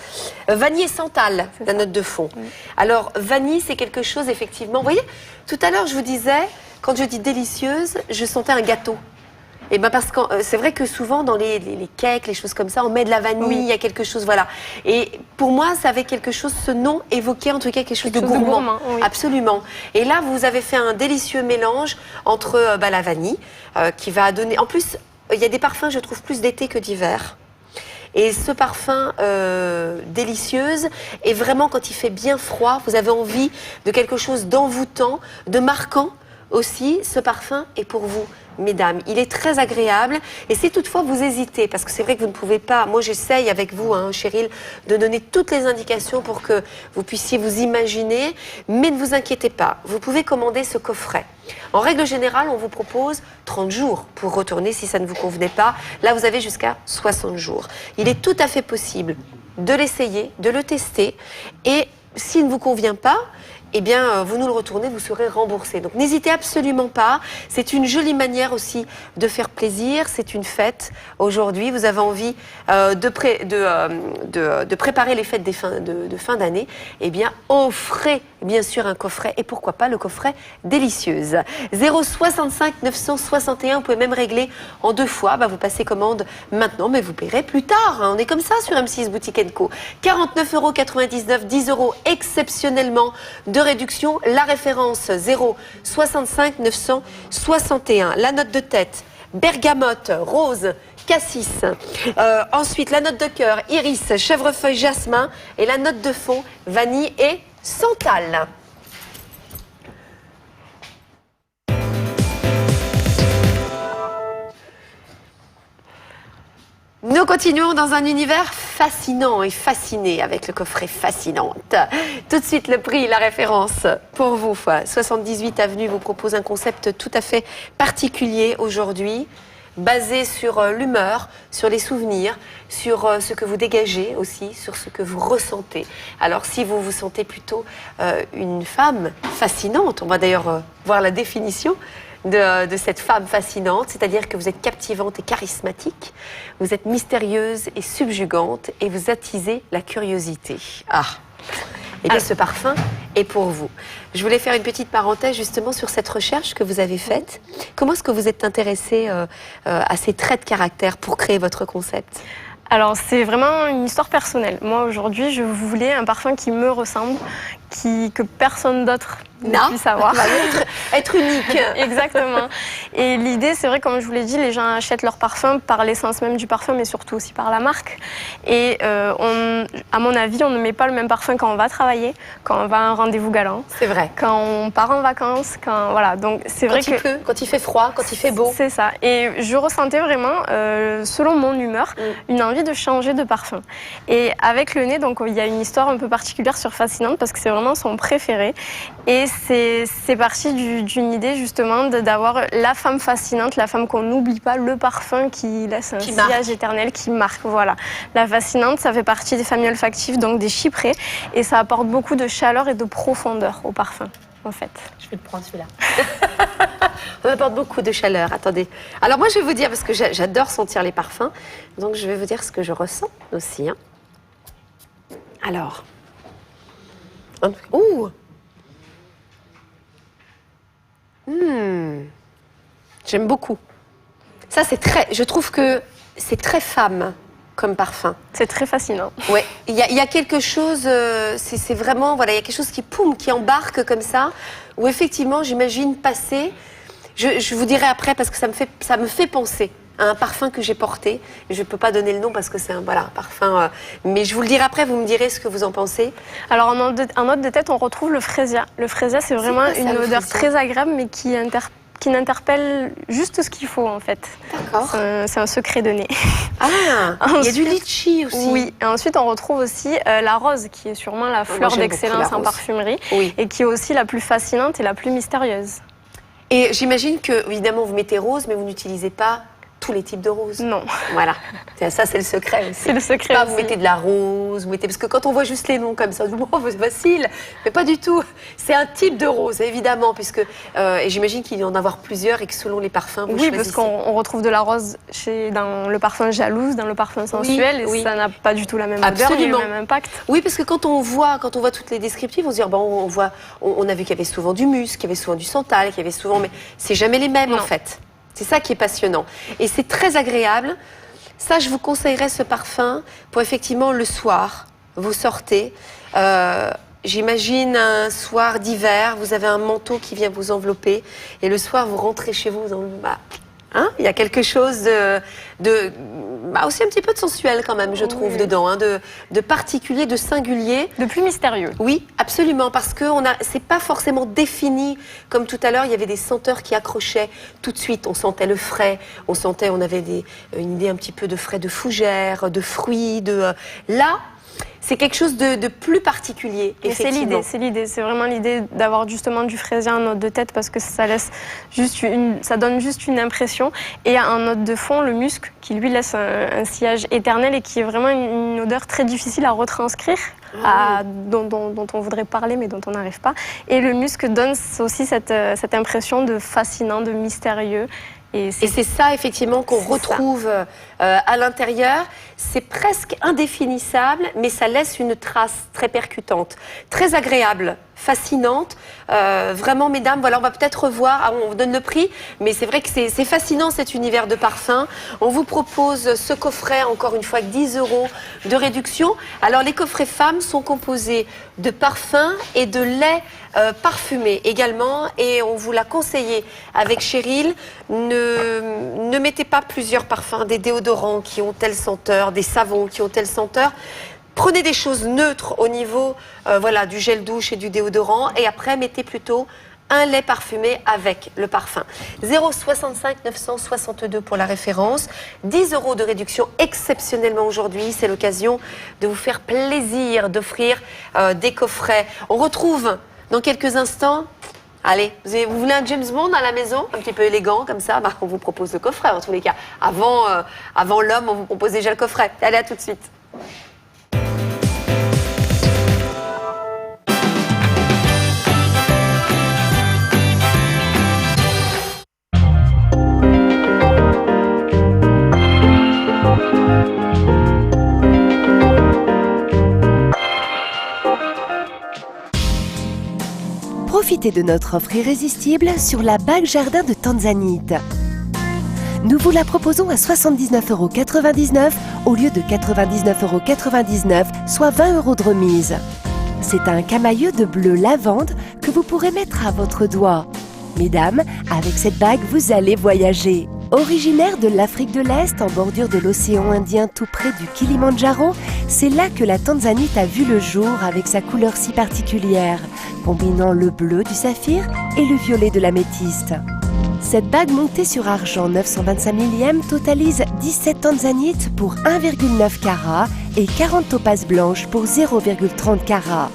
Vanille et santal, la note de fond. Oui. Alors, vanille, c'est quelque chose, effectivement... Vous voyez, tout à l'heure, je vous disais, quand je dis délicieuse, je sentais un gâteau. Et ben parce que c'est vrai que souvent dans les cakes, les choses comme ça, on met de la vanille, il y a quelque chose, voilà. Et pour moi, ça avait quelque chose, ce nom évoquait en tout cas quelque chose de gourmand. Oui. Absolument. Et là, vous avez fait un délicieux mélange entre la vanille, qui va donner... En plus, il y a des parfums, je trouve, plus d'été que d'hiver. Et ce parfum délicieuse, et vraiment quand il fait bien froid, vous avez envie de quelque chose d'envoûtant, de marquant aussi. Ce parfum est pour vous, mesdames. Il est très agréable. Et si toutefois vous hésitez, parce que c'est vrai que vous ne pouvez pas, moi j'essaye avec vous, hein, Cheryl, de donner toutes les indications pour que vous puissiez vous imaginer, mais ne vous inquiétez pas, vous pouvez commander ce coffret. En règle générale, on vous propose 30 jours pour retourner si ça ne vous convenait pas. Là, vous avez jusqu'à 60 jours. Il est tout à fait possible de l'essayer, de le tester, et s'il ne vous convient pas, eh bien, vous nous le retournez, vous serez remboursé. Donc, n'hésitez absolument pas. C'est une jolie manière aussi de faire plaisir. C'est une fête. Aujourd'hui, vous avez envie de préparer les fêtes de fin d'année. Eh bien, offrez bien sûr un coffret. Et pourquoi pas le coffret délicieuse. 065 961. Vous pouvez même régler en 2 fois. Bah, vous passez commande maintenant, mais vous paierez plus tard. Hein. On est comme ça sur M6 Boutique & Co. 49,99 €, 10 € exceptionnellement de réduction. La référence 065 961. La note de tête, bergamote, rose, cassis. Ensuite, la note de cœur, iris, chèvrefeuille, jasmin. Et la note de fond, vanille et santal. Nous continuons dans un univers fascinant et fasciné avec le coffret Fascinante. Tout de suite, le prix, la référence pour vous. 78 Avenue vous propose un concept tout à fait particulier aujourd'hui, basé sur l'humeur, sur les souvenirs, sur ce que vous dégagez aussi, sur ce que vous ressentez. Alors, si vous vous sentez plutôt une femme fascinante, on va d'ailleurs voir la définition de cette femme fascinante, c'est-à-dire que vous êtes captivante et charismatique, vous êtes mystérieuse et subjugante et vous attisez la curiosité. Ah, et bien ce parfum est pour vous. Je voulais faire une petite parenthèse justement sur cette recherche que vous avez faite. Comment est-ce que vous êtes intéressée à ces traits de caractère pour créer votre concept ? Alors, c'est vraiment une histoire personnelle. Moi, aujourd'hui, je voulais un parfum qui me ressemble, que personne d'autre ne puisse avoir. Être unique. Exactement. Et l'idée, c'est vrai, comme je vous l'ai dit, les gens achètent leur parfum par l'essence même du parfum, mais surtout aussi par la marque. Et à mon avis, on ne met pas le même parfum quand on va travailler, quand on va à un rendez-vous galant. C'est vrai. Quand on part en vacances, voilà. Donc, c'est vrai quand il pleut, quand il fait froid, quand il fait beau. C'est ça. Et je ressentais vraiment, selon mon humeur, une envie de changer de parfum. Et avec le nez, donc il y a une histoire un peu particulière sur Fascinante parce que c'est vraiment son préféré. Et c'est parti d'une idée justement d'avoir la femme fascinante, la femme qu'on n'oublie pas, le parfum qui laisse un sillage éternel, qui marque. Voilà. La Fascinante, ça fait partie des familles olfactives, donc des chyprées, et ça apporte beaucoup de chaleur et de profondeur au parfum, en fait. Je vais le prendre celui-là. On apporte beaucoup de chaleur. Attendez. Alors moi, je vais vous dire, parce que j'adore sentir les parfums, donc je vais vous dire ce que je ressens aussi. Hein. Alors. Ouh. J'aime beaucoup. Ça, je trouve que c'est très femme comme parfum. C'est très fascinant. Ouais, il y a quelque chose, c'est vraiment, voilà, il y a quelque chose qui embarque comme ça, où effectivement, j'imagine passer, je vous dirai après parce que ça me fait penser à un parfum que j'ai porté. Je ne peux pas donner le nom parce que c'est un parfum, mais je vous le dirai après, vous me direz ce que vous en pensez. Alors en note de tête, on retrouve le frésia. Le frésia, c'est vraiment une odeur très agréable, mais qui n'interpelle juste ce qu'il faut en fait. D'accord. C'est un secret de nez. Ah, il y a du litchi aussi. Oui, et ensuite on retrouve aussi la rose, qui est sûrement la fleur d'excellence en parfumerie, et qui est aussi la plus fascinante et la plus mystérieuse. Et j'imagine que, évidemment, vous mettez rose, mais vous n'utilisez pas tous les types de roses. Non. Voilà. Ça, c'est le secret aussi. C'est le secret Pas, aussi. vous mettez de la rose, parce que quand on voit juste les noms comme ça, on se dit, oh, c'est facile. Mais pas du tout. C'est un type de rose, évidemment, puisque, et j'imagine qu'il y en a avoir plusieurs et que selon les parfums, vous choisissez. Parce qu'on retrouve de la rose dans le parfum jalouse, dans le parfum sensuel, et ça n'a pas du tout la même odeur et le même impact. Oui, parce que quand on voit toutes les descriptifs, on se dit, bon, on a vu qu'il y avait souvent du musc, qu'il y avait souvent du santal, qu'il y avait souvent, mais c'est jamais les mêmes en fait. C'est ça qui est passionnant. Et c'est très agréable. Ça, je vous conseillerais ce parfum pour effectivement le soir. Vous sortez. J'imagine un soir d'hiver, vous avez un manteau qui vient vous envelopper. Et le soir, vous rentrez chez vous dans le bas. Il y a quelque chose aussi un petit peu de sensuel quand même, je trouve, dedans, de particulier, de singulier. De plus mystérieux. Oui, absolument, parce que c'est pas forcément défini. Comme tout à l'heure, il y avait des senteurs qui accrochaient tout de suite. On sentait le frais, on avait une idée un petit peu de frais de fougères, de fruits, Là, c'est quelque chose de plus particulier, effectivement. C'est l'idée. C'est vraiment l'idée d'avoir justement du fraisier en note de tête parce que ça donne juste une impression. Et en note de fond, le musc qui lui laisse un sillage éternel et qui est vraiment une odeur très difficile à retranscrire, dont on voudrait parler mais dont on n'arrive pas. Et le musc donne aussi cette impression de fascinant, de mystérieux. Et c'est ça, effectivement, qu'on retrouve à l'intérieur. C'est presque indéfinissable, mais ça laisse une trace très percutante, très agréable, fascinante. Vraiment, mesdames, voilà, on va peut-être revoir, on vous donne le prix, mais c'est vrai que c'est fascinant cet univers de parfum. On vous propose ce coffret, encore une fois, avec 10 € de réduction. Alors, les coffrets femmes sont composés de parfums et de lait parfumé également, et on vous l'a conseillé avec Cheryl. Ne mettez pas plusieurs parfums, des déodorants qui ont telle senteur, des savons qui ont telle senteur. Prenez des choses neutres au niveau du gel douche et du déodorant, et après mettez plutôt un lait parfumé avec le parfum. 065 962 pour la référence. 10 € de réduction exceptionnellement aujourd'hui. C'est l'occasion de vous faire plaisir, d'offrir des coffrets. On retrouve dans quelques instants. Allez, vous voulez un James Bond à la maison, un petit peu élégant comme ça, on vous propose le coffret en tous les cas. Avant l'homme, on vous propose déjà le coffret. Allez, à tout de suite. Profitez de notre offre irrésistible sur la bague jardin de Tanzanite. Nous vous la proposons à 79,99 € au lieu de 99,99 €, soit 20 € de remise. C'est un camailleux de bleu lavande que vous pourrez mettre à votre doigt. Mesdames, avec cette bague, vous allez voyager. Originaire de l'Afrique de l'Est, en bordure de l'océan Indien tout près du Kilimandjaro, c'est là que la Tanzanite a vu le jour avec sa couleur si particulière, combinant le bleu du saphir et le violet de l'améthyste. Cette bague montée sur argent 925 millième totalise 17 tanzanites pour 1,9 carat et 40 topazes blanches pour 0,30 carat.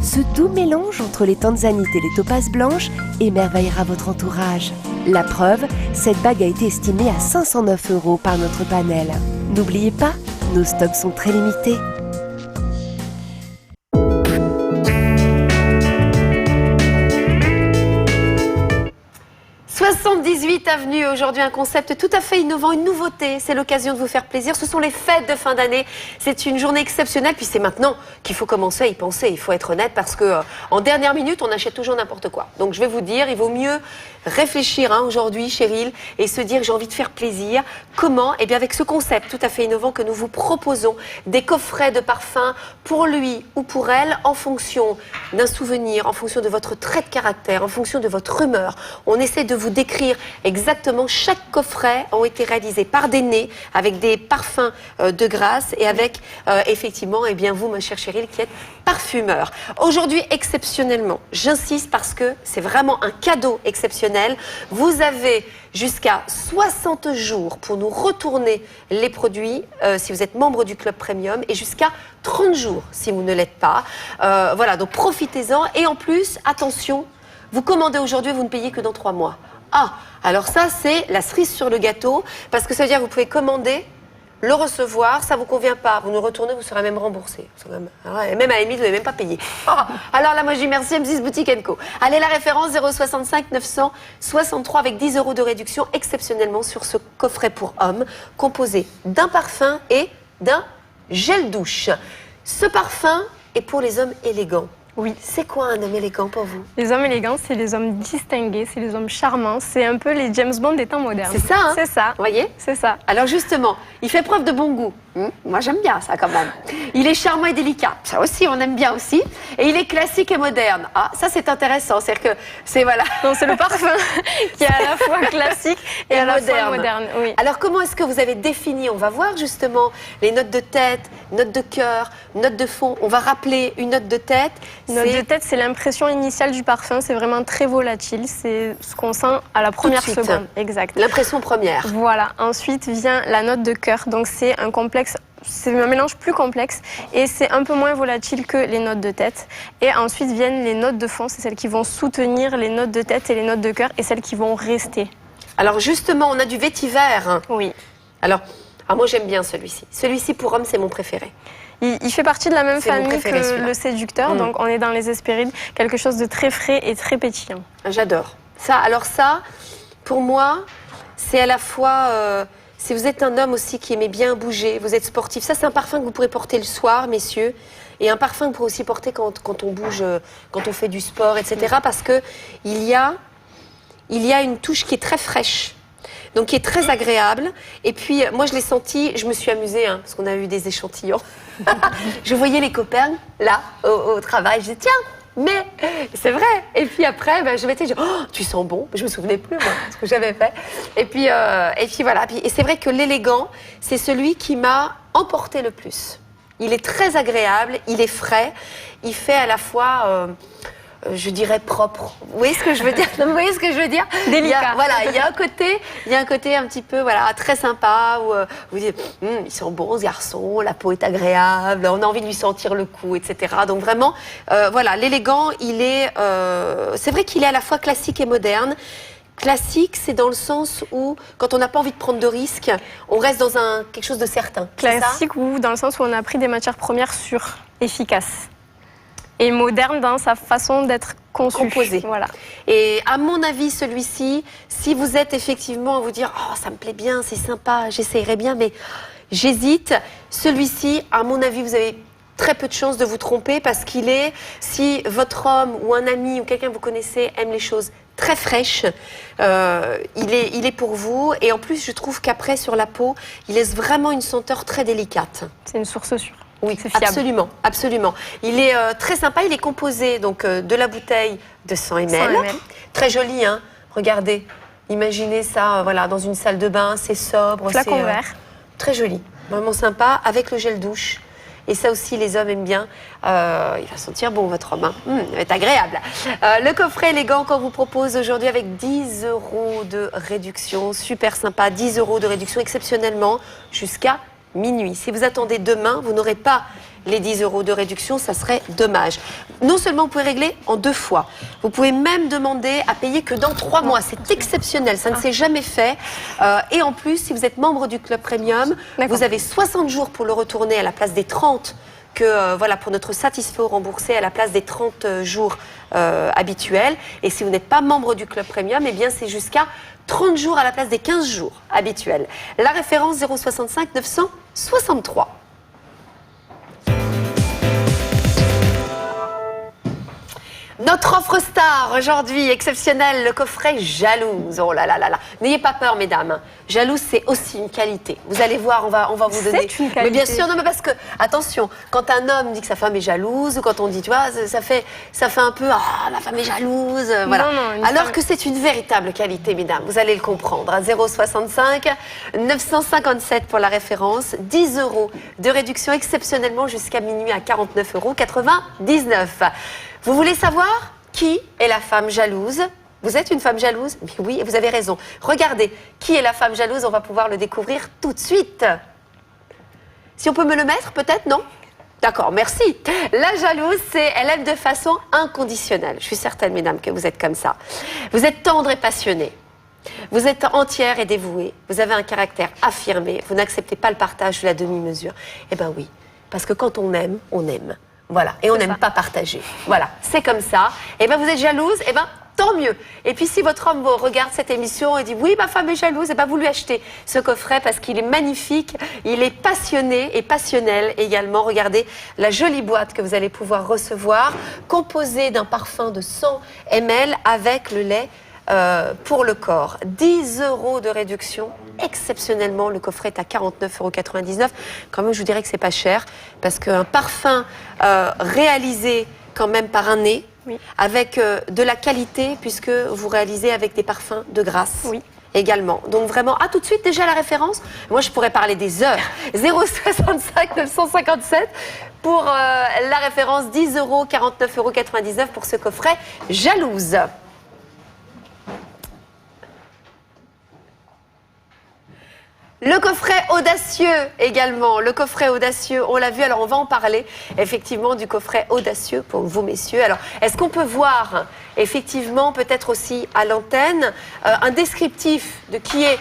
Ce doux mélange entre les tanzanites et les topazes blanches émerveillera votre entourage. La preuve, cette bague a été estimée à 509 € par notre panel. N'oubliez pas, nos stocks sont très limités. 78 avenue, aujourd'hui un concept tout à fait innovant, une nouveauté, c'est l'occasion de vous faire plaisir. Ce sont les fêtes de fin d'année, c'est une journée exceptionnelle, puis c'est maintenant qu'il faut commencer à y penser, il faut être honnête parce que en dernière minute on achète toujours n'importe quoi. Donc je vais vous dire, il vaut mieux réfléchir aujourd'hui, Cheryl, et se dire j'ai envie de faire plaisir. Comment? Eh bien avec ce concept tout à fait innovant que nous vous proposons, des coffrets de parfum pour lui ou pour elle en fonction d'un souvenir, en fonction de votre trait de caractère, en fonction de votre humeur. On essaie de vous décrire exactement, chaque coffret ont été réalisés par des nez avec des parfums de grâce et avec effectivement, eh bien vous, ma chère Cheryl, qui êtes parfumeur. Aujourd'hui, exceptionnellement, j'insiste parce que c'est vraiment un cadeau exceptionnel. Vous avez jusqu'à 60 jours pour nous retourner les produits si vous êtes membre du Club Premium et jusqu'à 30 jours si vous ne l'êtes pas. Voilà, donc profitez-en. Et en plus, attention, vous commandez aujourd'hui, vous ne payez que dans 3 mois. Ah, alors ça, c'est la cerise sur le gâteau parce que ça veut dire que vous pouvez commander, le recevoir, ça ne vous convient pas, vous nous retournez, vous serez même remboursé. Même à la limite, vous n'avez même pas payé. Oh, alors là, moi, je dis merci M6 Boutique & Co. Allez, la référence 065 963 avec 10 € de réduction exceptionnellement sur ce coffret pour hommes, composé d'un parfum et d'un gel douche. Ce parfum est pour les hommes élégants. Oui. C'est quoi un homme élégant pour vous? Les hommes élégants, c'est les hommes distingués, c'est les hommes charmants, c'est un peu les James Bond des temps modernes. C'est ça, hein? C'est ça. Vous voyez? C'est ça. Alors justement, il fait preuve de bon goût. Moi, j'aime bien ça quand même. Il est charmant et délicat. Ça aussi, on aime bien aussi. Et il est classique et moderne. Ah, ça, c'est intéressant. C'est-à-dire que c'est, voilà. Non, c'est le parfum qui est à la fois classique et à la fois moderne. Oui. Alors, comment est-ce que vous avez défini? On va voir justement les notes de tête, notes de cœur, notes de fond. On va rappeler une note de tête. Note de tête, c'est l'impression initiale du parfum. C'est vraiment très volatile. C'est ce qu'on sent à la première seconde. Exact. L'impression première. Voilà. Ensuite vient la note de cœur. Donc, c'est un complexe. C'est un mélange plus complexe et c'est un peu moins volatile que les notes de tête. Et ensuite viennent les notes de fond, c'est celles qui vont soutenir les notes de tête et les notes de cœur et celles qui vont rester. Alors justement, on a du vétiver. Oui. Alors moi j'aime bien celui-ci. Celui-ci pour homme, c'est mon préféré. Il fait partie de la même famille préféré, que le séducteur, donc on est dans les Hespérides, quelque chose de très frais et très pétillant. J'adore. Ça, alors ça, pour moi, c'est à la fois... si vous êtes un homme aussi qui aimait bien bouger, vous êtes sportif, ça c'est un parfum que vous pourrez porter le soir, messieurs, et un parfum que vous pourrez aussi porter quand on bouge, quand on fait du sport, etc. Parce que il y a une touche qui est très fraîche, donc qui est très agréable. Et puis moi je l'ai senti, je me suis amusée, hein, parce qu'on a eu des échantillons. Je voyais les copains là au travail, je disais tiens. Mais c'est vrai. Et puis après, je m'étais dit, oh, tu sens bon. Je me souvenais plus moi ce que j'avais fait. Et puis voilà. Et c'est vrai que l'élégant, c'est celui qui m'a emporté le plus. Il est très agréable, il est frais, il fait à la fois, je dirais propre. Vous voyez ce que je veux dire? Vous voyez ce que je veux dire? Délicat. Il y a un côté un petit peu, voilà, très sympa où vous dites, ils sont bons ce garçon, la peau est agréable, on a envie de lui sentir le cou, etc. Donc vraiment, voilà, l'élégant, il est, c'est vrai qu'il est à la fois classique et moderne. Classique, c'est dans le sens où, quand on n'a pas envie de prendre de risques, on reste dans quelque chose de certain. Classique ou dans le sens où on a pris des matières premières sûres, efficaces. Et moderne dans sa façon d'être composé. Voilà. Et à mon avis, celui-ci, si vous êtes effectivement à vous dire « Oh, ça me plaît bien, c'est sympa, j'essayerais bien, mais j'hésite », celui-ci, à mon avis, vous avez très peu de chances de vous tromper parce qu'il est, si votre homme ou un ami ou quelqu'un que vous connaissez aime les choses très fraîches, il est pour vous. Et en plus, je trouve qu'après, sur la peau, il laisse vraiment une senteur très délicate. C'est une source sûre. Oui, absolument, absolument. Il est très sympa, il est composé donc de la bouteille de 100 ml. Très joli, hein. Regardez, imaginez ça voilà, dans une salle de bain, c'est sobre. Flacon vert. Très joli, vraiment sympa, avec le gel douche. Et ça aussi, les hommes aiment bien. Il va sentir bon, votre homme. Il va être agréable. Le coffret élégant qu'on vous propose aujourd'hui avec 10 € de réduction. Super sympa, 10 € de réduction exceptionnellement jusqu'à minuit. Si vous attendez demain, vous n'aurez pas les 10 € de réduction, ça serait dommage. Non seulement vous pouvez régler en 2 fois, vous pouvez même demander à payer que dans 3 mois. C'est exceptionnel, ça ne s'est jamais fait. Et en plus, si vous êtes membre du Club Premium, vous avez 60 jours pour le retourner à la place des 30 que voilà, pour notre satisfait ou remboursé à la place des 30 jours habituels. Et si vous n'êtes pas membre du Club Premium, eh bien c'est jusqu'à 30 jours à la place des 15 jours habituels. La référence 065 963. Notre offre star aujourd'hui, exceptionnelle, le coffret Jalouse. Oh là là là là. N'ayez pas peur, mesdames. Jalouse, c'est aussi une qualité. Vous allez voir, on va vous donner. C'est une qualité. Mais bien sûr, non, mais parce que, attention, quand un homme dit que sa femme est jalouse, ou quand on dit, tu vois, ça fait un peu, ah, ma femme est jalouse, voilà. Non, alors que c'est une véritable qualité, mesdames. Vous allez le comprendre. 0,65, 957 pour la référence, 10 € de réduction exceptionnellement jusqu'à minuit à 49,99 €. Vous voulez savoir qui est la femme jalouse? Vous êtes une femme jalouse? Oui, vous avez raison. Regardez, qui est la femme jalouse? On va pouvoir le découvrir tout de suite. Si on peut me le mettre, peut-être, non? D'accord, merci. La jalouse, elle aime de façon inconditionnelle. Je suis certaine, mesdames, que vous êtes comme ça. Vous êtes tendre et passionnée. Vous êtes entière et dévouée. Vous avez un caractère affirmé. Vous n'acceptez pas le partage ou la demi-mesure. Eh bien oui, parce que quand on aime, on aime. Voilà, et on n'aime pas partager. Voilà, c'est comme ça. Et bien vous êtes jalouse, et bien tant mieux. Et puis si votre homme regarde cette émission et dit oui, ma femme est jalouse, et bien vous lui achetez ce coffret parce qu'il est magnifique, il est passionné et passionnel également. Regardez la jolie boîte que vous allez pouvoir recevoir, composée d'un parfum de 100 ml avec le lait pour le corps. 10 € de réduction. Exceptionnellement, le coffret est à 49,99 €. Quand même, je vous dirais que c'est pas cher parce qu'un parfum réalisé quand même par un nez, oui, avec de la qualité puisque vous réalisez avec des parfums de grâce. Oui. Également. Donc vraiment, tout de suite déjà la référence. Moi, je pourrais parler des heures. 0,65 957 pour la référence, 10 €, 49,99 € pour ce coffret Jalouse. Le coffret audacieux également, le coffret audacieux, on l'a vu, alors on va en parler effectivement du coffret audacieux pour vous messieurs. Alors est-ce qu'on peut voir effectivement peut-être aussi à l'antenne un descriptif de qui est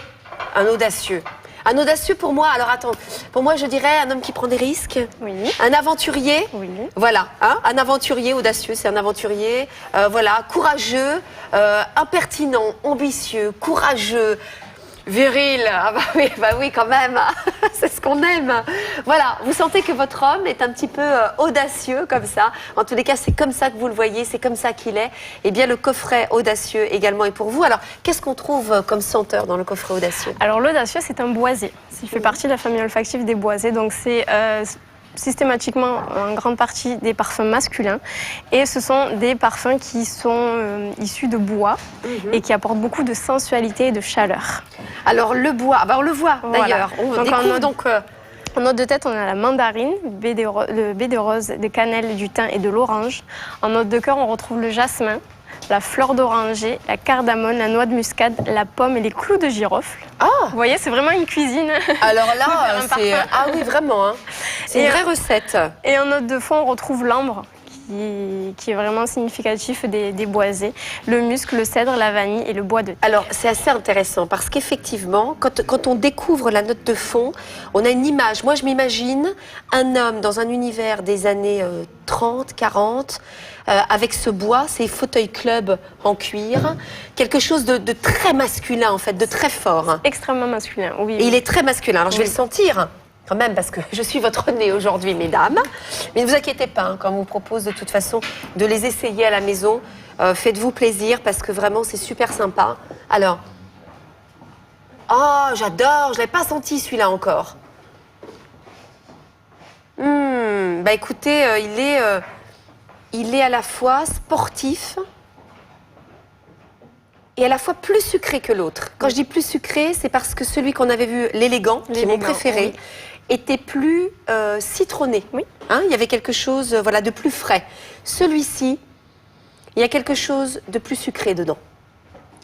un audacieux? Un audacieux pour moi, alors attends, pour moi je dirais un homme qui prend des risques, oui, un aventurier, oui, voilà, hein, un aventurier audacieux, c'est un aventurier, voilà, courageux, impertinent, ambitieux, courageux, viril, bah oui quand même, c'est ce qu'on aime. Voilà, vous sentez que votre homme est un petit peu audacieux comme ça. En tous les cas, c'est comme ça que vous le voyez, c'est comme ça qu'il est. Eh bien, le coffret audacieux également est pour vous. Alors, qu'est-ce qu'on trouve comme senteur dans le coffret audacieux? Alors, l'audacieux, c'est un boisé. Il fait partie de la famille olfactive des boisés, donc c'est systématiquement en grande partie des parfums masculins et ce sont des parfums qui sont issus de bois et qui apportent beaucoup de sensualité et de chaleur. Alors le bois, on le voit d'ailleurs, voilà. On découvre donc en note de tête, on a la mandarine, le baie de rose, de cannelle, du thym et de l'orange. En note de cœur, on retrouve le jasmin, la fleur d'oranger, la cardamone, la noix de muscade, la pomme et les clous de girofle. Ah, vous voyez, c'est vraiment une cuisine. Alors là, c'est... Ah oui, vraiment. Hein. C'est une vraie recette. Et en note de fond, on retrouve l'ambre, qui est vraiment significatif des boisés, le musc, le cèdre, la vanille et le bois de thé. Alors, c'est assez intéressant parce qu'effectivement, quand on découvre la note de fond, on a une image. Moi, je m'imagine un homme dans un univers des années 30, 40, avec ce bois, ces fauteuils club en cuir, quelque chose de très masculin en fait, de très fort. Extrêmement masculin, oui. Et il est très masculin, alors je vais le sentir quand même parce que je suis votre nez aujourd'hui, mesdames. Mais ne vous inquiétez pas, hein, quand on vous propose de toute façon de les essayer à la maison, faites-vous plaisir parce que vraiment c'est super sympa. Alors, oh j'adore, je ne l'ai pas senti celui-là encore. Bah écoutez, il est à la fois sportif et à la fois plus sucré que l'autre. Quand je dis plus sucré, c'est parce que celui qu'on avait vu, l'élégant, qui est mon préféré, oui, était plus citronné. Oui. Hein, il y avait quelque chose voilà, de plus frais. Celui-ci, il y a quelque chose de plus sucré dedans.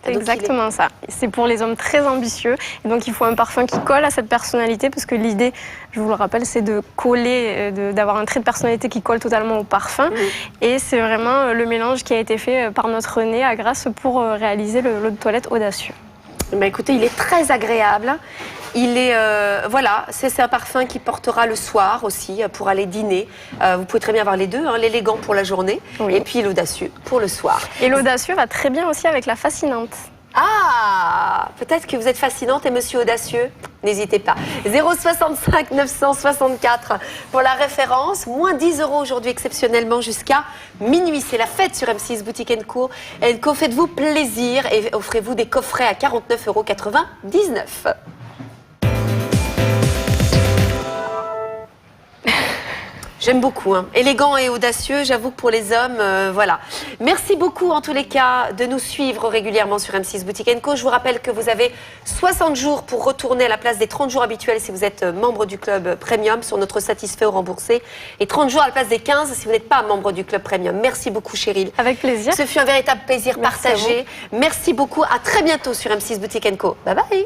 C'est exactement ça. C'est pour les hommes très ambitieux. Et donc, il faut un parfum qui colle à cette personnalité parce que l'idée, je vous le rappelle, c'est de coller, d'avoir un trait de personnalité qui colle totalement au parfum. Mmh. Et c'est vraiment le mélange qui a été fait par notre nez à Grasse pour réaliser l'eau de toilette audacieux. Bah, écoutez, il est très agréable. Il est, voilà, c'est un parfum qui portera le soir aussi pour aller dîner. Vous pouvez très bien avoir les deux, hein, l'élégant pour la journée, oui, et puis l'audacieux pour le soir. Et l'audacieux va très bien aussi avec la fascinante. Ah, peut-être que vous êtes fascinante et monsieur audacieux. N'hésitez pas. 065 964 pour la référence. Moins 10 € aujourd'hui exceptionnellement jusqu'à minuit. C'est la fête sur M6 Boutique Co. Co, faites-vous plaisir et offrez-vous des coffrets à 49,99 €. J'aime beaucoup, hein. Élégant et audacieux, j'avoue que pour les hommes, voilà. Merci beaucoup en tous les cas de nous suivre régulièrement sur M6 Boutique Co. Je vous rappelle que vous avez 60 jours pour retourner à la place des 30 jours habituels si vous êtes membre du club Premium sur notre satisfait ou remboursé et 30 jours à la place des 15 si vous n'êtes pas membre du club Premium. Merci beaucoup Cheryl. Avec plaisir. Ce fut un véritable plaisir partagé. Merci beaucoup, à très bientôt sur M6 Boutique Co. Bye bye.